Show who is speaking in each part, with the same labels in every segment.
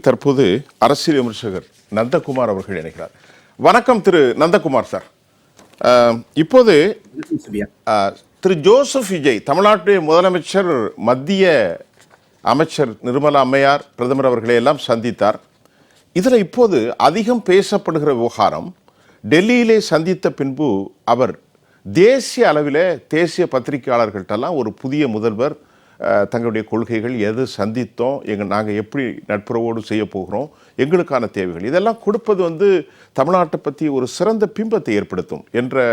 Speaker 1: தற்போது அரசியல் விமர்சகர் நந்தகுமார் அவர்கள் இணைகிறார். வணக்கம் திரு நந்தகுமார் சார். இப்போது திரு ஜோசப் விஜய் தமிழ்நாட்டுடைய முதலமைச்சர், மத்திய அமைச்சர் நிர்மலா அம்மையார், பிரதமர் அவர்களை எல்லாம் சந்தித்தார். இதில் இப்போது அதிகம் பேசப்படுகிற விவகாரம், டெல்லியிலே சந்தித்த பின்பு அவர் தேசிய அளவில் தேசிய பத்திரிகையாளர்கள்ட்டெல்லாம் ஒரு புதிய முதல்வர், தங்களுடைய கொள்கைகள் எது சந்தித்தோம், நாங்கள் எப்படி நட்புறவோடு செய்ய போகிறோம், எங்களுக்கான தேவைகள் இதெல்லாம் கொடுப்பது தமிழ்நாட்டை பற்றி ஒரு சிறந்த பிம்பத்தை ஏற்படுத்தும் என்ற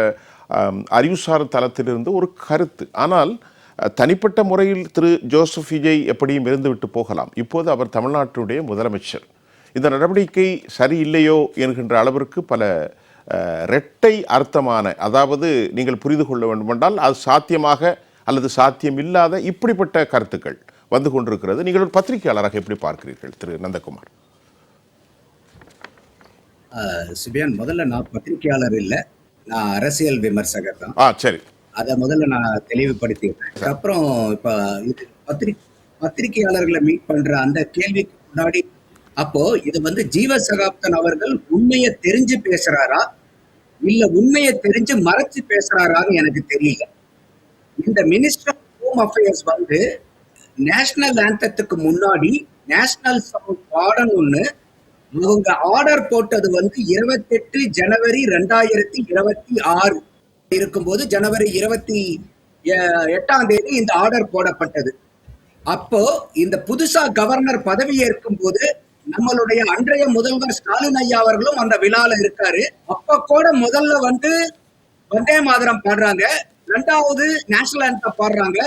Speaker 1: அறிவுசார் தளத்திலிருந்து ஒரு கருத்து. ஆனால் தனிப்பட்ட முறையில் திரு ஜோசப் விஜய் எப்படியும் இருந்துவிட்டு போகலாம். இப்போது அவர் தமிழ்நாட்டுடைய முதலமைச்சர். இந்த நடவடிக்கை சரியில்லையோ என்கின்ற அளவிற்கு பல இரட்டை அர்த்தமான, அதாவது நீங்கள் புரிந்து கொள்ள வேண்டுமென்றால் அது சாத்தியமாக அல்லது சாத்தியம் இல்லாத இப்படிப்பட்ட கருத்துக்கள் வந்து கொண்டிருக்கிறது. நீங்கள் ஒரு பத்திரிகையாளராக எப்படி பார்க்கிறீர்கள் திரு நந்தகுமார்?
Speaker 2: சுபியான், முதல்ல நான் பத்திரிகையாளர் இல்லை, நான் அரசியல் விமர்சகர் தான்.
Speaker 1: சரி,
Speaker 2: அதை முதல்ல நான் தெளிவுபடுத்திடுறேன். அப்புறம் இப்போ இது பத்திரிகையாளர்களை மீட் பண்ற அந்த கேள்விக்கு முன்னாடி, அப்போ இது ஜீவ சகாப்தன் அவர்கள் உண்மையை தெரிஞ்சு பேசுறாரா இல்ல உண்மையை தெரிஞ்சு மறைச்சு பேசுறாரான்னு எனக்கு தெரியல. இந்த minister of home affairs national ஆந்தத்துக்கு முன்னாடி நேஷனல் சாங் பாடணும்னு அவங்க ஆர்டர் போட்டது 28 ஜனவரி 2026 இருக்கும்போது, ஜனவரி 28ஆம் தேதி இந்த ஆர்டர் போடப்பட்டது. அப்போ இந்த புதுசா கவர்னர் பதவி ஏற்கும் போது நம்மளுடைய அன்றைய முதல்வர் ஸ்டாலின் ஐயா அவர்களும் அந்த விழால இருக்காரு. அப்ப கூட முதல்ல வந்தே மாதரம் பாடுறாங்க, ரெண்டாவது நேஷனல் ஆந்தம் பாடுறாங்க,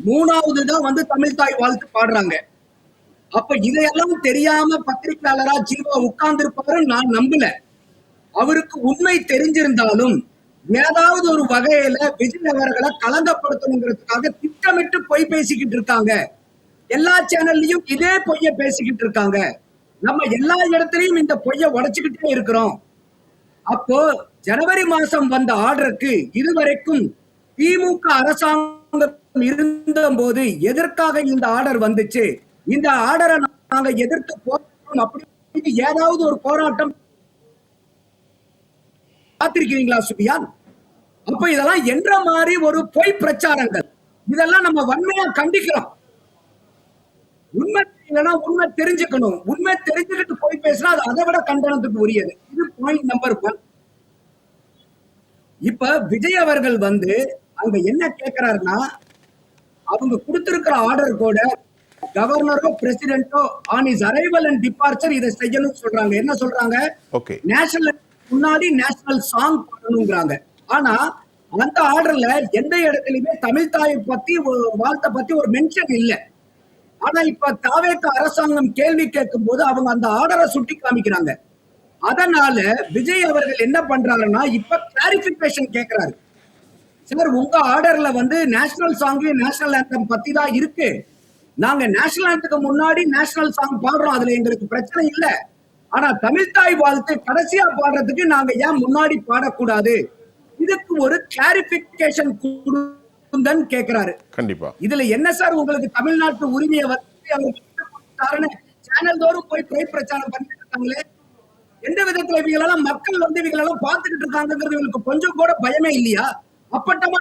Speaker 2: மூணாவது தான் தமிழ் தாய் வாழ்த்து பாடுறாங்க. அப்ப இதையெல்லாம் தெரியாம பத்திரிகையாளரா ஜீவா உட்கார்ந்து இருப்பாரு நான் நம்பல. அவருக்கு உண்மை தெரிஞ்சிருந்தாலும் ஏதாவது ஒரு வகையில விஜய் அவர்களை கலங்கப்படுத்தணுங்கிறதுக்காக திட்டமிட்டு பொய் பேசிக்கிட்டு இருக்காங்க. எல்லா சேனல்லையும் இதே பொய்ய பேசிக்கிட்டு இருக்காங்க. நம்ம எல்லா இடத்துலயும் இந்த பொய்ய உடைச்சுக்கிட்டே இருக்கிறோம். அப்போ ஜனவரி மாசம் வந்த ஆர்டருக்கு இதுவரைக்கும் திமுக அரசாங்கம் இருந்த போது எதற்காக இந்த ஆர்டர் வந்துச்சு, இந்த ஆர்டரை நாங்க எதிர்த்து போராட்டம் அப்படி ஏதாவது ஒரு போராட்டம் பார்த்திருக்கீங்களா சுபியான்? அப்ப இதெல்லாம் என்ற மாதிரி ஒரு பொய் பிரச்சாரங்கள், இதெல்லாம் நம்ம வன்மையா கண்டிக்கிறோம். உண்மை இல்லைன்னா உண்மை தெரிஞ்சுக்கணும், உண்மை தெரிஞ்சுக்கிட்டு போய் பேசினா அது அதை விட கண்டனத்துக்கு உரியது. இது பாயிண்ட் நம்பர் 1. இப்ப விஜய் அவர்கள் அங்க என்ன கேட்கிறாருன்னா, அவங்க கொடுத்திருக்கிற ஆர்டர் கூட கவர்னரோ பிரசிடென்ட்டோ on his arrival and departure இதை செய்யணும் சொல்றாங்க. என்ன சொல்றாங்க? நேஷனல் முன்னாடி நேஷனல் சாங் பாடணுங்கிறாங்க. ஆனா அந்த ஆர்டர்ல எந்த இடத்துலயுமே தமிழ் தாயை பத்தி வாழ்த்தை பத்தி ஒரு மென்ஷன் இல்லை. ஆனா இப்ப தாவேக அரசாங்கம் கேள்வி கேட்கும் போது அவங்க அந்த ஆர்டரை சுட்டி காமிக்கிறாங்க. அதனால விஜய் அவர்கள் என்ன பண்றாருன்னா இப்ப கிளாரிபிகேஷன் கேட்கிறாரு. சார், உங்க ஆர்டர்ல நேஷனல் சாங் நேஷனல் ஆந்தம் பத்தி தான் இருக்கு. நாங்க நேஷனல் ஆந்தத்துக்கு முன்னாடி நேஷனல் சாங் பாடுறோம், அதுல எங்களுக்கு பிரச்சனை இல்ல. ஆனா தமிழ்தாய் வாழ்த்து கடைசியா பாடுறதுக்கு நாங்க ஏன் முன்னாடி பாடக்கூடாது? இதுக்கு ஒரு கிளாரிபிகேஷன் கொடுங்கன்னு கேட்கிறாரு.
Speaker 1: கண்டிப்பா.
Speaker 2: இதுல என்ன சார் உங்களுக்கு தமிழ்நாட்டு உரிமையை சேனல் தோறும் போய் பிரச்சாரம் பண்ணிட்டு இருக்காங்களே, எந்த விதத்துல இவங்களெல்லாம் மக்கள் இவங்களெல்லாம் பார்த்துக்கிட்டு இருக்காங்கிறது இவங்களுக்கு கொஞ்சம் கூட பயமே இல்லையா? அப்பட்டமா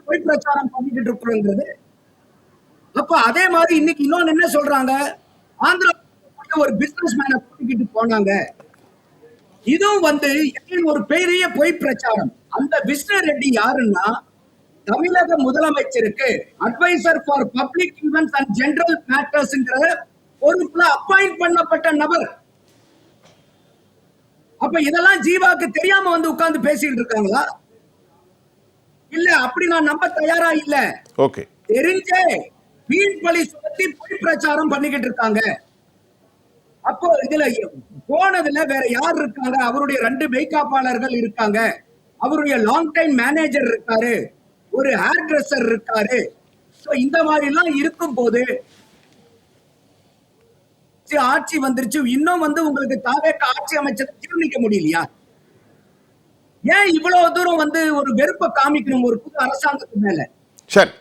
Speaker 2: போய் பிரச்சாரம் பண்ணிட்டு இருக்கிறோங்கிறது. அப்ப அதே மாதிரி இன்னைக்கு இன்னொன்னு என்ன சொல்றாங்க, ஆந்திரா ஒரு பிசினஸ் மேனை கூட்டிக்கிட்டு போனாங்க. இதுவும் ஒரு பெரிய பொய் பிரச்சாரம். அந்த விஷ்ணு ரெட்டி யாருன்னா தமிழக முதலமைச்சருக்கு adviser for public events and general மேட்டர்ஸ்ங்கிற பொறுப்புல அப்பாயிண்ட் பண்ணப்பட்ட நபர். அப்ப இதெல்லாம் ஜீவாக்கு தெரியாம உட்கார்ந்து பேசிட்டு இருக்காங்களா? இல்ல, அப்படி நான் நம்ப தயாரா இல்ல.
Speaker 1: ஓகே,
Speaker 2: தெரிஞ்சே வீண் பழி சுமத்தி பொய் பிரச்சாரம் பண்ணிக்கிட்டு இருக்காங்க. அப்போ இதுல போனதுல வேற யார் இருக்காங்க? அவருடைய 2 மெய்காப்பாளர்கள் இருக்காங்க, அவருடைய லாங் டைம் மேனேஜர் இருக்காரு, ஒரு ஹேர் ட்ரெஸ்ஸர் இருக்காரு. இந்த மாதிரி எல்லாம் இருக்கும் போது ஆட்சி வந்துருச்சு, இன்னும் உங்களுக்கு தாவேக ஆட்சி அமைச்சர் ஜீர்ணிக்க முடியலையா? ஏன் இவ்வளவு தூரம் ஒரு வெறுப்பை காமிக்கணும் ஒரு புது அரசாங்கத்து மேல?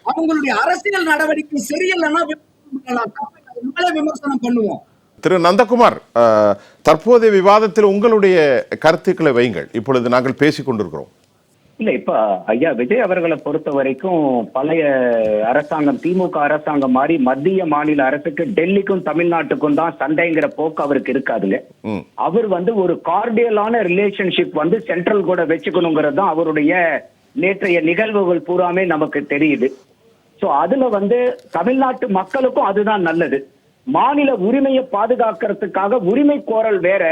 Speaker 2: அவங்களுடைய அரசியல் நடவடிக்கை சரியில்லைன்னா விமர்சனம் பண்ணுவோம்.
Speaker 1: திரு நந்தகுமார், தற்போதைய விவாதத்தில் உங்களுடைய கருத்துக்களை வையுங்கள். இப்பொழுது நாங்கள் பேசிக் கொண்டிருக்கிறோம்.
Speaker 3: இல்ல, இப்ப ஐயா விஜய் அவர்களை பொறுத்த வரைக்கும் பழைய அரசாங்கம், திமுக அரசாங்கம் மாதிரி மத்திய மாநில அரசுக்கு டெல்லிக்கும் தமிழ்நாட்டுக்கும் தான் சண்டைங்கிற போக்கு அவருக்கு இருக்காதுங்க. அவர் ஒரு கார்டியலான ரிலேஷன்ஷிப் சென்ட்ரல் கூட வச்சுக்கணுங்கிறது தான் அவருடைய நேற்றைய நிகழ்வுகள் பூராமே நமக்கு தெரியுது. சோ அதுல தமிழ்நாட்டு மக்களுக்கும் அதுதான் நல்லது. மாநில உரிமையை பாதுகாக்கிறதுக்காக உரிமை கோரல் வேற,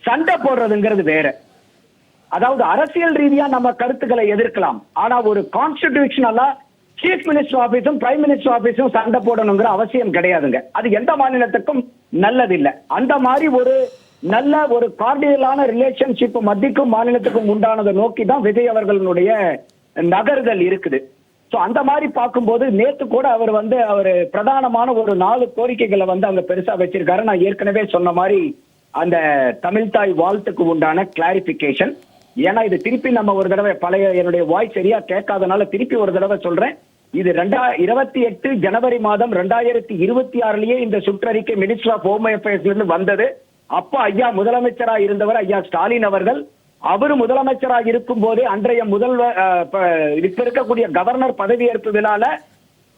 Speaker 3: சண்டை போடுறதுங்கிறது வேற. அதாவது அரசியல் ரீதியா நம்ம கருத்துக்களை எதிர்க்கலாம், ஆனா ஒரு கான்ஸ்டிடியூஷனலா சீஃப் மினிஸ்டர் ஆபீஸும் பிரைம் மினிஸ்டர் ஆபீஸும் சண்டை போடணுங்கிற அவசியம் கிடையாதுங்க. அது எந்த மாநிலத்துக்கும் நல்லதில்லை. அந்த மாதிரி ஒரு நல்ல ஒரு கார்டியலான ரிலேஷன்ஷிப் மத்திக்கும் மாநிலத்துக்கும் உண்டானதை நோக்கி தான் விஜய் அவர்களுடைய நகர்கள் இருக்குது. சோ அந்த மாதிரி பார்க்கும்போது நேத்து கூட அவர் அவர் பிரதானமான ஒரு 4 கோரிக்கைகளை அங்க பெருசா வச்சிருக்காரு. நான் ஏற்கனவே சொன்ன மாதிரி அந்த தமிழ்தாய் வாழ்த்துக்கு உண்டான கிளாரிபிகேஷன். ஏன்னா இது திருப்பி நம்ம ஒரு தடவை, பழைய என்னுடைய வாய்ஸ் சரியா கேட்காதனால திருப்பி ஒரு தடவை சொல்றேன். இது 2028 ஜனவரி மாதம் 2026லயே இந்த சுற்றறிக்கை மினிஸ்டர் ஆஃப் ஹோம் அஃபேர்ஸ்ல இருந்து வந்தது. அப்ப ஐயா முதலமைச்சரா இருந்தவர் ஐயா ஸ்டாலின் அவர்கள், அவரு முதலமைச்சரா இருக்கும் போதே அன்றைய முதல்வர் இப்ப இருக்கக்கூடிய கவர்னர் பதவியேற்பு விழால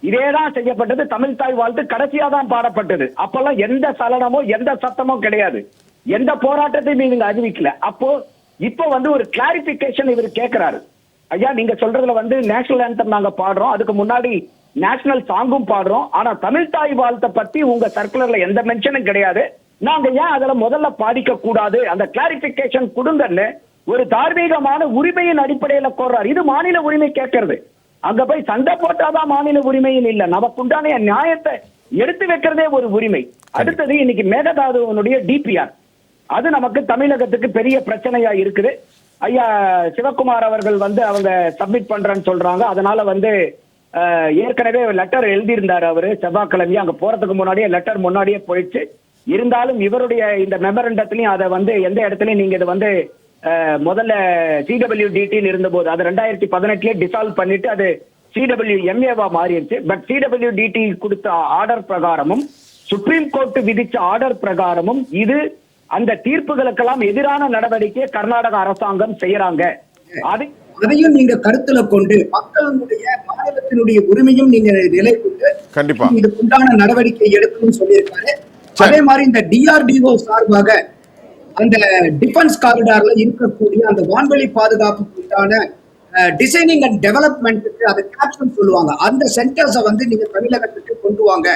Speaker 3: இதேதான் செய்யப்பட்டது. தமிழ்தாய் வாழ்த்து கடைசியா தான் பாடப்பட்டது. அப்பெல்லாம் எந்த சலனமோ எந்த சத்தமோ கிடையாது, எந்த போராட்டத்தையும் இவங்க அறிவிக்கல. அப்போ இப்ப ஒரு கிளாரிபிகேஷன் இவர் கேட்கிறாரு. ஐயா நீங்க சொல்றதுல நேஷனல் ஆந்தம் நாங்க பாடுறோம், அதுக்கு முன்னாடி நேஷனல் சாங்கும் பாடுறோம், ஆனா தமிழ்தாய் வாழ்த்தை பத்தி உங்க சர்க்குலர்ல எந்த மென்ஷனும் கிடையாது, நாங்க ஏன் அதுல முதல்ல பாடிக்க கூடாது, அந்த கிளாரிபிகேஷன் கொடுங்கன்னு ஒரு தார்மீகமான உரிமையின் அடிப்படையில கோர்றாரு. இது மாநில உரிமை கேட்கறது. அங்க போய் சண்டை போட்டாதான் மாநில உரிமையும் இல்ல, நமக்குண்டான நியாயத்தை எடுத்து வைக்கிறதே ஒரு உரிமை. அடுத்தது இன்னைக்கு மேகதாதுவனுடைய டிபிஆர், அது நமக்கு தமிழகத்துக்கு பெரிய பிரச்சனையா இருக்குது. ஐயா சிவகுமார் அவர்கள் அவங்க சப்மிட் பண்றேன்னு சொல்றாங்க. அதனால ஏற்கனவே லெட்டர் எழுதியிருந்தாரு அவரு செவ்வாய்க்கிழமை. அங்க போறதுக்கு முன்னாடியே லெட்டர் முன்னாடியே போயிடுச்சு. இருந்தாலும் இவருடைய இந்த மெமரண்டத்திலையும் அதை எந்த இடத்துலயும் நீங்க இது முதல்ல CWDT இருந்த போது அது 2018 டிசால்வ் பண்ணிட்டு அது CWMA மாறிடுச்சு. பட் CWDT கொடுத்த ஆர்டர் பிரகாரமும் சுப்ரீம் கோர்ட் விதிச்ச ஆர்டர் பிரகாரமும் இது அந்த தீர்ப்புகளுக்கெல்லாம் எதிரான நடவடிக்கையை கர்நாடக அரசாங்கம் செய்யறாங்க.
Speaker 2: அதையும் நீங்க கருத்துல கொண்டு மக்களுடைய மாநிலத்தினுடைய உரிமையும் நீங்க நிலை கொண்டு
Speaker 1: கண்டிப்பா
Speaker 2: இதுக்கு உண்டான நடவடிக்கை எடுக்கணும்னு சொல்லியிருக்காரு. அதே மாதிரி இந்த DRDO சார்பாக அந்த டிஃபென்ஸ் காரிடார்ல இருக்கக்கூடிய அந்த வான்வெளி பாதுகாப்புக்கு உண்டான டிசைனிங் அண்ட் டெவலப்மெண்ட்டுக்கு அதை கேப்சன் சொல்லுவாங்க, அந்த சென்டர்ஸை நீங்க தமிழகத்துக்கு கொண்டு வாங்க.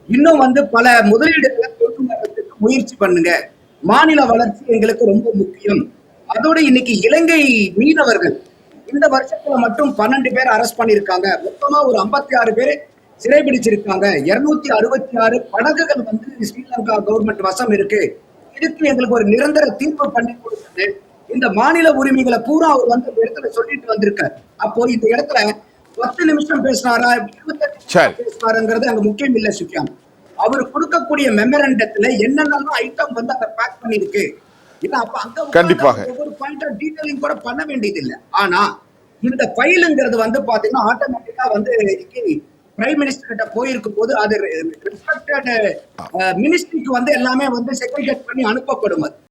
Speaker 2: இன்னும் பல முதலீடுகளை கொண்டு வரதுக்கு முயற்சி பண்ணுங்க. மாநில வளர்ச்சி எங்களுக்கு ரொம்ப முக்கியம். அதோட இன்னைக்கு இலங்கை மீனவர்கள் இந்த வருஷத்துல மட்டும் 12 பேர் அரெஸ்ட் பண்ணிருக்காங்க. மொத்தமா ஒரு 56 பேர் சிறைபிடிச்சிருக்காங்க. 266 படகுகள் ஸ்ரீலங்கா கவர்மெண்ட் வசம் இருக்கு. இதுக்கு எங்களுக்கு ஒரு நிரந்தர தீர்ப்பு பண்ணி கொடுத்தது. இந்த மாநில உரிமைகளை பூரா அவர் இந்த இடத்துல சொல்லிட்டு வந்திருக்காரு. அப்போ இந்த இடத்துல 10 நிமிஷம் பேசினாரா 28 நிமிஷம் பேசினாருங்கிறது அங்க முக்கியம் இல்ல சுக்கியான். அவர் கொடுக்கக்கூடிய மெமரண்டத்துல என்னென்னலாம் ஐட்டம் அங்க பேக் பண்ணிருக்கு இல்ல, அப்ப அங்க
Speaker 1: கண்டிப்பாக
Speaker 2: ஒவ்வொரு பாயிண்ட் டீடைலிங் கூட பண்ண வேண்டியது இல்ல. ஆனா இந்த ஃபைலுங்கிறது பாத்தீங்கன்னா ஆட்டோமேட்டிக்கா பிரைம் மினிஸ்டர் கிட்ட போயிருக்கும் போது அது ரெஸ்பெக்டட் மினிஸ்ட்ரிக்கு எல்லாமே செக்ரிகேட் பண்ணி அனுப்பப்படும்.